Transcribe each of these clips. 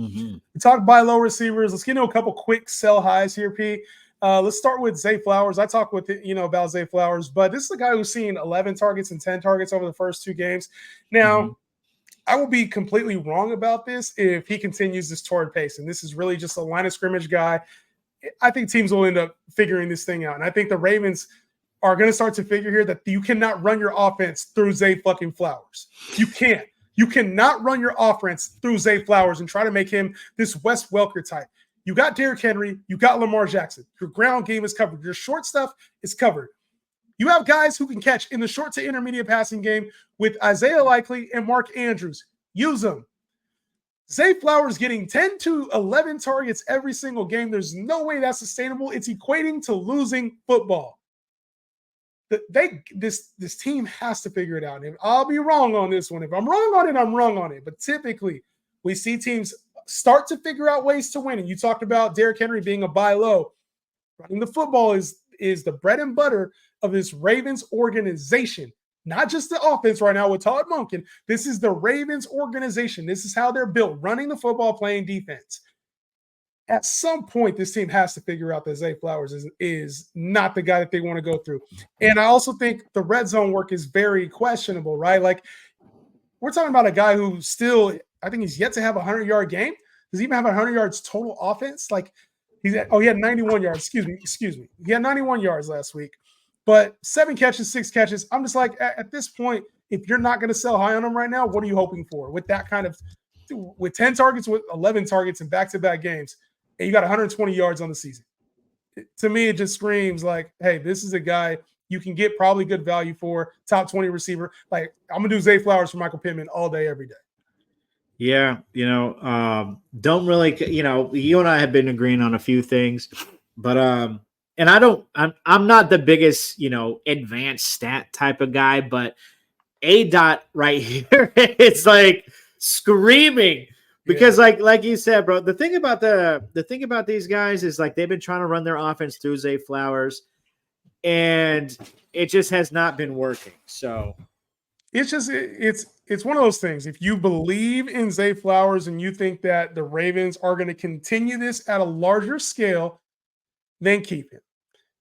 Mm-hmm. We talked buy low receivers. Let's get into a couple quick sell highs here, P. Let's start with Zay Flowers. I talked with about Zay Flowers, but this is a guy who's seen 11 targets and 10 targets over the first 2 games. Now, I will be completely wrong about this if he continues this torrid pace, and this is really just a line of scrimmage guy. I think teams will end up figuring this thing out, and I think the Ravens are going to start to figure here that you cannot run your offense through Zay fucking Flowers. You can't. You cannot run your offense through Zay Flowers and try to make him this Wes Welker type. You got Derrick Henry. You got Lamar Jackson. Your ground game is covered. Your short stuff is covered. You have guys who can catch in the short to intermediate passing game with Isaiah Likely and Mark Andrews. Use them. Zay Flowers getting 10 to 11 targets every single game. There's no way that's sustainable. It's equating to losing football. This team has to figure it out. And I'll be wrong on this one. If I'm wrong on it, I'm wrong on it. But typically, we see teams start to figure out ways to win. And you talked about Derrick Henry being a buy low. Running the football is the bread and butter of this Ravens organization. Not just the offense right now with Todd Monken. This is the Ravens organization. This is how they're built, running the football, playing defense. At some point, this team has to figure out that Zay Flowers is not the guy that they want to go through. And I also think the red zone work is very questionable, right? Like, we're talking about a guy who still, I think he's yet to have a 100-yard game. Does he even have 100 yards total offense? Like, he had 91 yards. Excuse me. He had 91 yards last week. But 7 catches, 6 catches. I'm just like, at this point, if you're not going to sell high on him right now, what are you hoping for? With that kind of, with 10 targets, with 11 targets in back-to-back games, and you got 120 yards on the season. To me, it just screams like, hey, this is a guy you can get probably good value for, top 20 receiver. Like, I'm going to do Zay Flowers for Michael Pittman all day, every day. Yeah, don't really, you and I have been agreeing on a few things, but and I'm not the biggest, advanced stat type of guy, but A dot right here, it's like screaming. Because like you said, bro, the thing about these guys is like they've been trying to run their offense through Zay Flowers, and it just has not been working. So it's just it's one of those things. If you believe in Zay Flowers and you think that the Ravens are going to continue this at a larger scale, then keep him.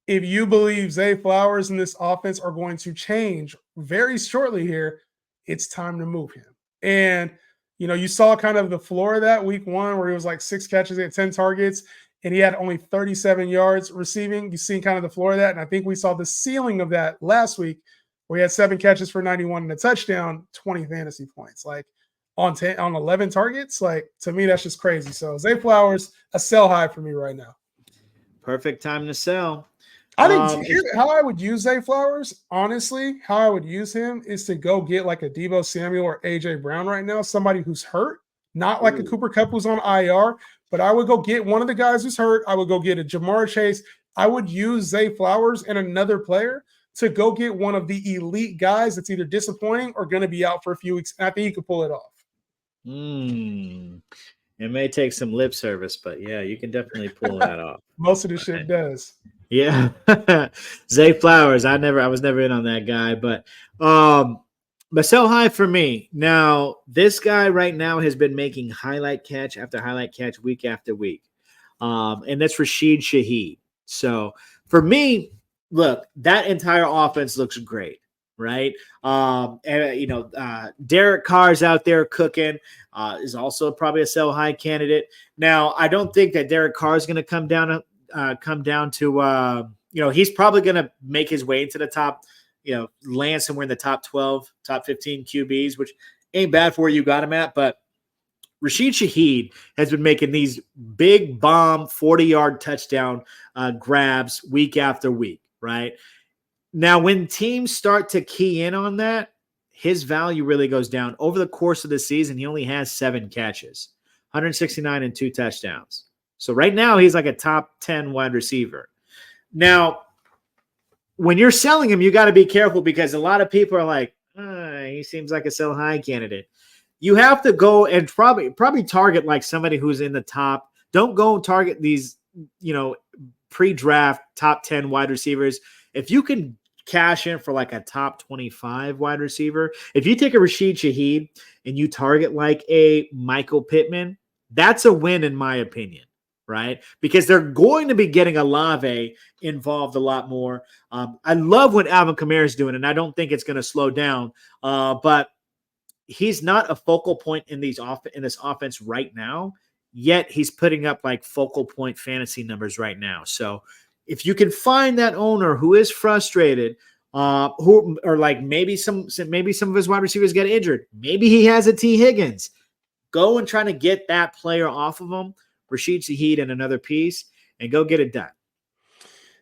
If you believe Zay Flowers and this offense are going to change very shortly here, it's time to move him. And you saw kind of the floor of that week 1 where he was like 6 catches, he had 10 targets, and he had only 37 yards receiving. You've seen kind of the floor of that. And I think we saw the ceiling of that last week where he had 7 catches for 91 and a touchdown, 20 fantasy points. Like on 11 targets, like to me, that's just crazy. So Zay Flowers, a sell high for me right now. Perfect time to sell. I think how I would use Zay Flowers, honestly, how I would use him is to go get like a Deebo Samuel or A.J. Brown right now, somebody who's hurt, not like a Cooper Kupp who's on IR, but I would go get one of the guys who's hurt. I would go get a Jamar Chase. I would use Zay Flowers and another player to go get one of the elite guys that's either disappointing or going to be out for a few weeks. And I think he could pull it off. It may take some lip service, but yeah, you can definitely pull that off. Most of the shit does. Yeah. Zay Flowers. I was never in on that guy, but sell high for me. Now, this guy right now has been making highlight catch after highlight catch week after week. And that's Rasheed Shaheed. So for me, look, that entire offense looks great, right? Derek Carr's out there cooking, is also probably a sell high candidate. Now, I don't think that Derek Carr is going to come down to he's probably going to make his way into the top, land somewhere in the top 12, top 15 QBs, which ain't bad for where you got him at. But Rasheed Shaheed has been making these big bomb 40-yard touchdown grabs week after week, right? Now, when teams start to key in on that, his value really goes down. Over the course of the season, he only has 7 catches, 169 and 2 touchdowns. So right now, he's like a top 10 wide receiver. Now, when you're selling him, you got to be careful because a lot of people are like, he seems like a sell high candidate. You have to go and probably target like somebody who's in the top. Don't go target these, pre-draft top 10 wide receivers. If you can cash in for like a top 25 wide receiver, if you take a Rasheed Shaheed and you target like a Michael Pittman, That's a win in my opinion, right? Because they're going to be getting Olave involved a lot more. I love what Alvin Kamara is doing, and I don't think it's going to slow down. But he's not a focal point in in this offense right now. Yet he's putting up like focal point fantasy numbers right now. So if you can find that owner who is frustrated, who or like maybe some of his wide receivers get injured, maybe he has a T Higgins, go and try to get that player off of him, Rasheed Shaheed and another piece, and go get it done.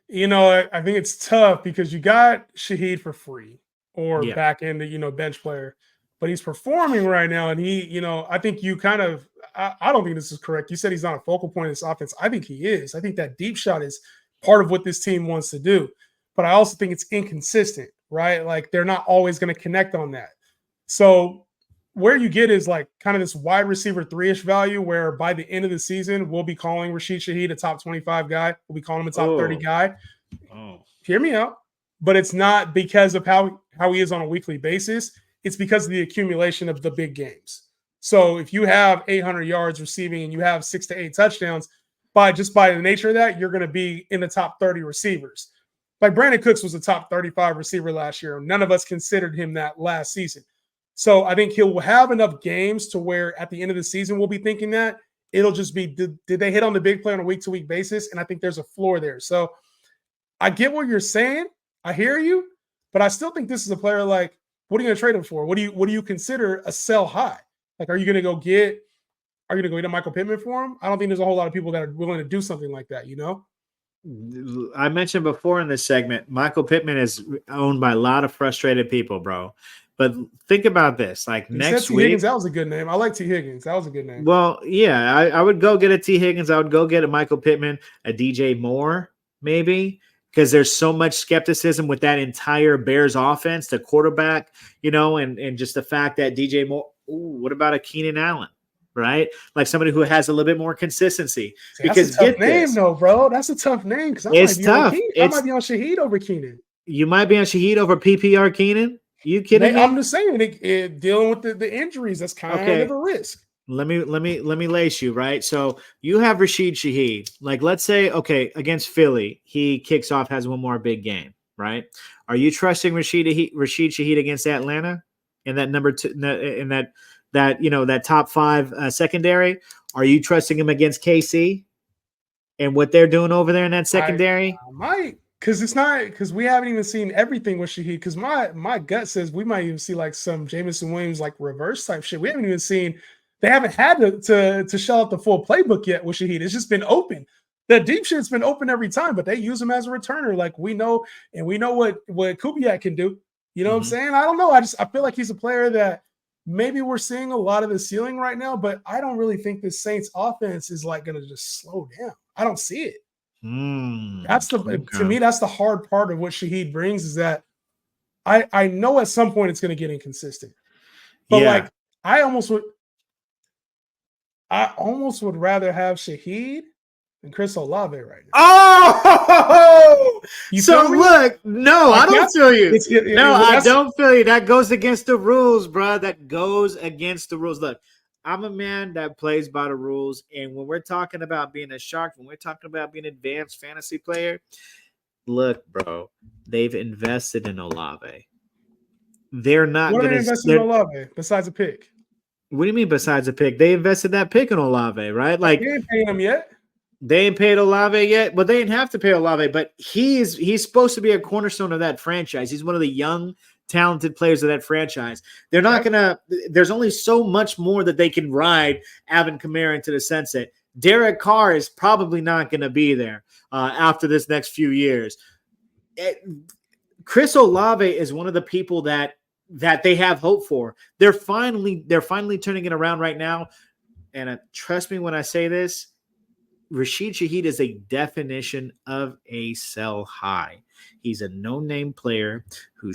I think it's tough because you got Shaheed for free or Yeah. back end, bench player, but he's performing right now. And I think you kind of, I don't think this is correct. You said he's not a focal point of this offense. I think he is. I think that deep shot is part of what this team wants to do. But I also think it's inconsistent, right? Like they're not always going to connect on that. So where you get is like kind of this wide receiver 3-ish value where by the end of the season, we'll be calling Rasheed Shaheed a top 25 guy. We'll be calling him a top 30 guy. Hear me out. But it's not because of how he is on a weekly basis. It's because of the accumulation of the big games. So if you have 800 yards receiving and you have 6 to 8 touchdowns, by the nature of that, you're going to be in the top 30 receivers. Like Brandon Cooks was a top 35 receiver last year. None of us considered him that last season. So I think he'll have enough games to where at the end of the season, we'll be thinking that it'll just be, did they hit on the big play on a week-to-week basis? And I think there's a floor there. So I get what you're saying. I hear you, but I still think this is a player like, what are you going to trade him for? What do you consider a sell high? Like, are you going to get a Michael Pittman for him? I don't think there's a whole lot of people that are willing to do something like that, I mentioned before in this segment, Michael Pittman is owned by a lot of frustrated people, bro. But think about this: like next week, Higgins, that was a good name. I like T. Higgins. That was a good name. Well, yeah, I would go get a T. Higgins. I would go get a Michael Pittman, a DJ Moore, maybe, because there's so much skepticism with that entire Bears offense, the quarterback, and just the fact that DJ Moore. Ooh, what about a Keenan Allen? Right, like somebody who has a little bit more consistency. Because that's a tough name, though, bro. That's a tough name because it's tough. I might be on Shaheed over Keenan. You might be on Shaheed over PPR Keenan. You kidding me? I'm just saying, dealing with the injuries, that's kind of a risk. Let me lace you, right? So you have Rasheed Shaheed. Like, let's say, okay, against Philly, he kicks off, has one more big game, right? Are you trusting Rasheed Shaheed against Atlanta in that number two, in that top 5 secondary? Are you trusting him against KC and what they're doing over there in that secondary? I might. Because we haven't even seen everything with Shaheed. Because my gut says we might even see like some Jameson Williams like reverse type shit. We haven't even seen. They haven't had to shell out the full playbook yet with Shaheed. It's just been open. The deep shit's been open every time, but they use him as a returner. Like we know what Kubiak can do. You know what I'm saying? I don't know. I feel like he's a player that maybe we're seeing a lot of the ceiling right now, but I don't really think the Saints offense is like going to just slow down. I don't see it. To me, that's the hard part of what Shaheed brings is that I know at some point it's going to get inconsistent, but like I almost would rather have Shaheed than Chris Olave right now. Oh, look, no, I don't feel you. I don't feel you. That goes against the rules, bro. That goes against the rules. Look, I'm a man that plays by the rules. And when we're talking about being a shark, when we're talking about being an advanced fantasy player, look, bro, they've invested in Olave. They're not going to invest in Olave besides a pick. What do you mean besides a pick? They invested that pick in Olave, right? Like they ain't paying him yet. They ain't paid Olave yet, but they didn't have to pay Olave. But he's supposed to be a cornerstone of that franchise. He's one of the young, talented players of that franchise. They're not gonna. There's only so much more that they can ride Alvin Kamara into the sunset. Derek Carr is probably not going to be there after this next few years. Chris Olave is one of the people that they have hope for. They're finally turning it around right now. And trust me when I say this. Rasheed Shaheed is a definition of a sell high. He's a no-name player who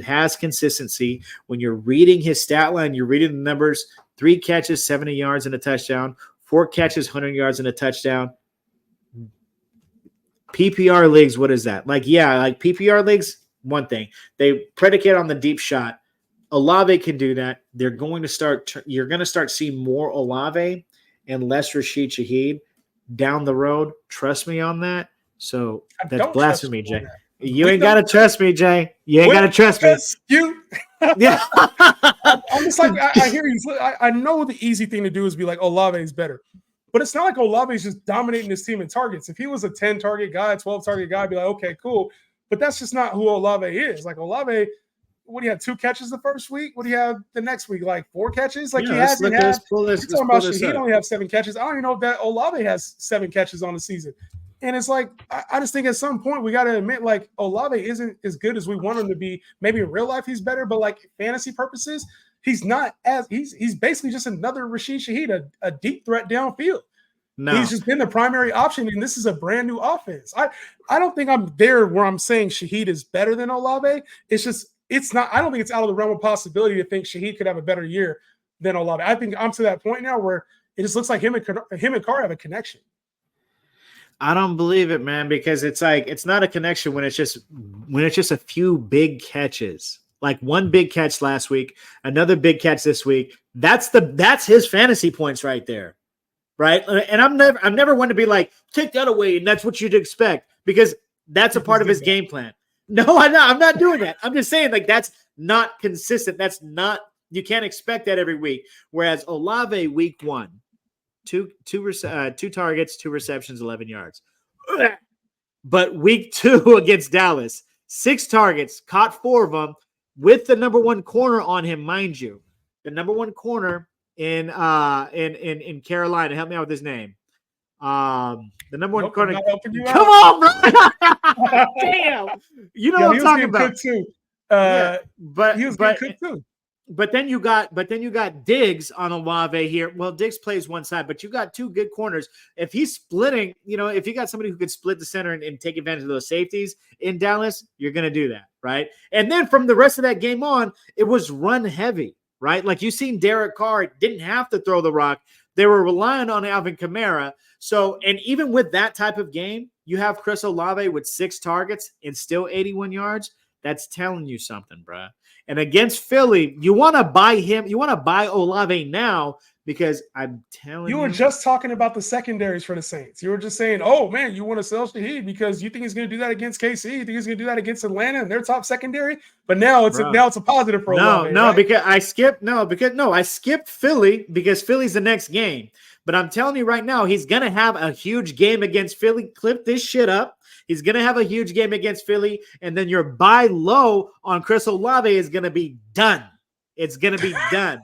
has consistency. When you're reading his stat line, you're reading the numbers: 3 catches, 70 yards, and a touchdown; 4 catches, 100 yards, and a touchdown. PPR leagues, what is that? Like PPR leagues, one thing. They predicate on the deep shot. Olave can do that. You're going to start seeing more Olave. and less Rasheed Shaheed down the road. Trust me on that. So I that's don't trust blasphemy, you on Jay. that. You We ain't don't gotta trust me, Jay. You ain't we gotta don't trust me. trust you. Yeah. I'm just like, I hear you. I know the easy thing to do is be like, Olave is better. But it's not like Olave is just dominating this team in targets. If he was a 10 target guy, 12 target guy, I'd be like, okay, cool. But that's just not who Olave is. Like Olave, what do you have? 2 catches the first week? What do you have the next week? Like 4 catches? Like Yeah, he let's hasn't look. had. Let's pull this. You're Let's talking pull about this Shaheed up. only have 7 catches. I don't even know if that Olave has 7 catches on the season. And it's like, I just think at some point we got to admit, like, Olave isn't as good as we want him to be. Maybe in real life he's better, but like fantasy purposes, he's not as he's basically just another Rasheed Shaheed, a deep threat downfield. He's No, just been the primary option, and this is a brand new offense. I don't think I'm there where I'm saying Shaheed is better than Olave. It's just it's not. I don't think it's out of the realm of possibility to think Shaheed could have a better year than Olave. I think I'm to that point now where it just looks like him and Carr have a connection. I don't believe it, man, because it's like it's not a connection when it's just a few big catches. Like one big catch last week, another big catch this week. That's his fantasy points right there. Right. And I'm never one to be like, take that away, and that's what you'd expect, because that's a part of his game plan. No, I'm not doing that. I'm just saying, like, that's not consistent. That's not, you can't expect that every week. Whereas Olave week 1, two targets, 2 receptions, 11 yards. But week 2 against Dallas, 6 targets, caught 4 of them with the number 1 corner on him, mind you. The number 1 corner in Carolina. Help me out with his name. The number 1 corner. Come on, bro. Damn. You know what I'm talking about. Good too. Yeah, he was getting good too. But then you got Diggs on Olave here. Well, Diggs plays one side, but you got 2 good corners. If he's splitting, if you got somebody who could split the center and take advantage of those safeties in Dallas, you're going to do that, right? And then from the rest of that game on, it was run heavy, right? Like you seen Derek Carr didn't have to throw the rock. They were relying on Alvin Kamara. So, and even with that type of game, you have Chris Olave with 6 targets and still 81 yards. That's telling you something, bro. And against Philly, you want to buy him. You want to buy Olave now because I'm telling you. You were just talking about the secondaries for the Saints. You were just saying, oh, man, you want to sell Shaheed because you think he's going to do that against KC. You think he's going to do that against Atlanta and their top secondary. But now it's a positive for Olave. No, right? because I skipped Philly because Philly's the next game. But I'm telling you right now, he's going to have a huge game against Philly. Clip this shit up. He's going to have a huge game against Philly, and then your buy low on Chris Olave is going to be done. It's going to be done.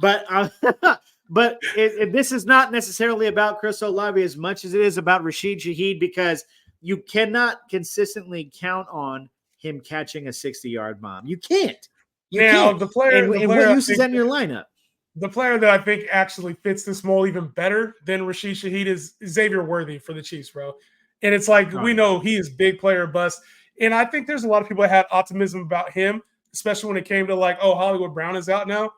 But this is not necessarily about Chris Olave as much as it is about Rasheed Shaheed, because you cannot consistently count on him catching a 60-yard bomb. You can't. You can't. The player, and what use is that in your lineup? The player that I think actually fits this mold even better than Rasheed Shaheed is Xavier Worthy for the Chiefs, bro. And it's like, we know he is big player bust. And I think there's a lot of people that had optimism about him, especially when it came to like, oh, Hollywood Brown is out now.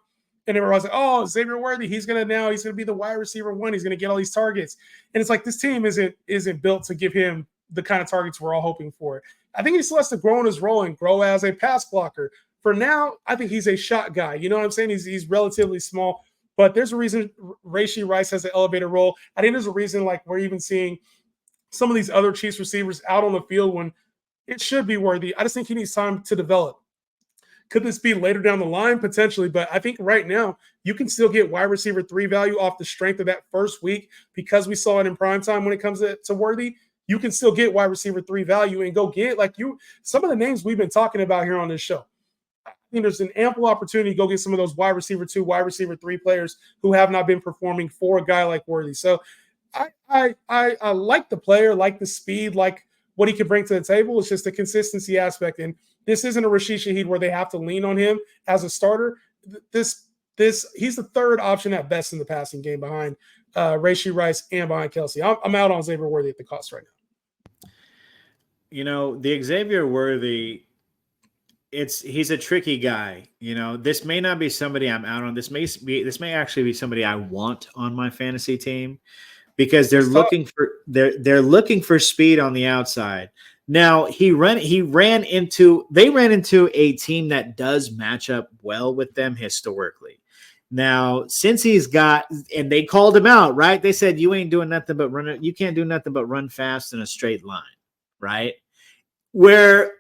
And everyone's like, oh, Xavier Worthy, he's going to be the wide receiver 1. He's going to get all these targets. And it's like, this team isn't built to give him the kind of targets we're all hoping for. I think he still has to grow in his role and grow as a pass blocker. For now, I think he's a shot guy. You know what I'm saying? He's relatively small, but there's a reason Rasheed Rice has an elevated role. I think there's a reason like we're even seeing some of these other Chiefs receivers out on the field when it should be Worthy. I just think he needs time to develop. Could this be later down the line? Potentially, but I think right now you can still get wide receiver 3 value off the strength of that first week, because we saw it in prime time when it comes to Worthy. You can still get wide receiver 3 value and go get some of the names we've been talking about here on this show. I think there's an ample opportunity to go get some of those wide receiver 2, wide receiver 3 players who have not been performing for a guy like Worthy. So I like the player, like the speed, like what he can bring to the table. It's just the consistency aspect. And this isn't a Rasheed Shaheed where they have to lean on him as a starter. He's the 3rd option at best in the passing game behind Rasheed Rice and behind Kelsey. I'm out on Xavier Worthy at the cost right now. The Xavier Worthy, he's a tricky guy. This may not be somebody I'm out on. This may actually be somebody I want on my fantasy team, because they're looking for speed on the outside. Now they ran into a team that does match up well with them historically. Now, since he's got, and they called him out, right? They said, you ain't doing nothing but run. You can't do nothing but run fast in a straight line, right? Where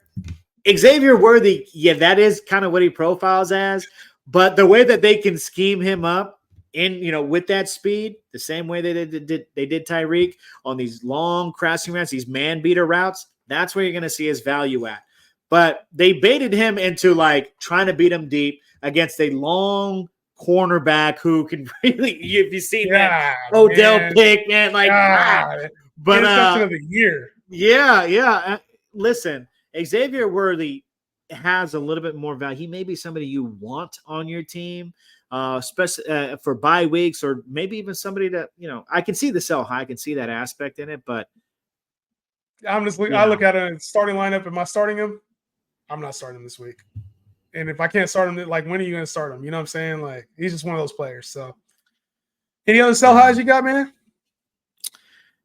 Xavier Worthy, yeah, that is kind of what he profiles as. But the way that they can scheme him up with that speed, the same way they did Tyreek on these long crossing routes, these man beater routes, that's where you're going to see his value at. But they baited him into like trying to beat him deep against a long cornerback who can really, if you've seen that Odell pick, man, like, but interception of the year. Yeah. Listen, Xavier Worthy has a little bit more value. He may be somebody you want on your team, especially for bye weeks, or maybe even somebody that, I can see the sell high. I can see that aspect in it, but I look at a starting lineup. Am I starting him? I'm not starting him this week. And if I can't start him, like, when are you going to start him? You know what I'm saying? Like, he's just one of those players. So, any other sell highs you got, man?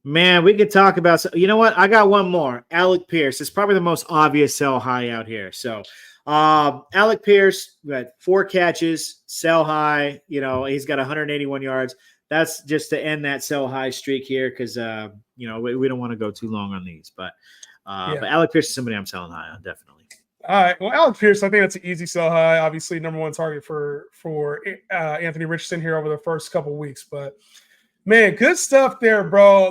Man, we could talk about. You know what? I got one more. Alec Pierce. It's probably the most obvious sell high out here. So, Alec Pierce got 4 catches, sell high. He's got 181 yards. That's just to end that sell high streak here because we don't want to go too long on these. But Alec Pierce is somebody I'm selling high on, definitely. All right. Well, Alec Pierce, I think that's an easy sell high. Obviously, number one target for Anthony Richardson here over the first couple of weeks. But man, good stuff there, bro.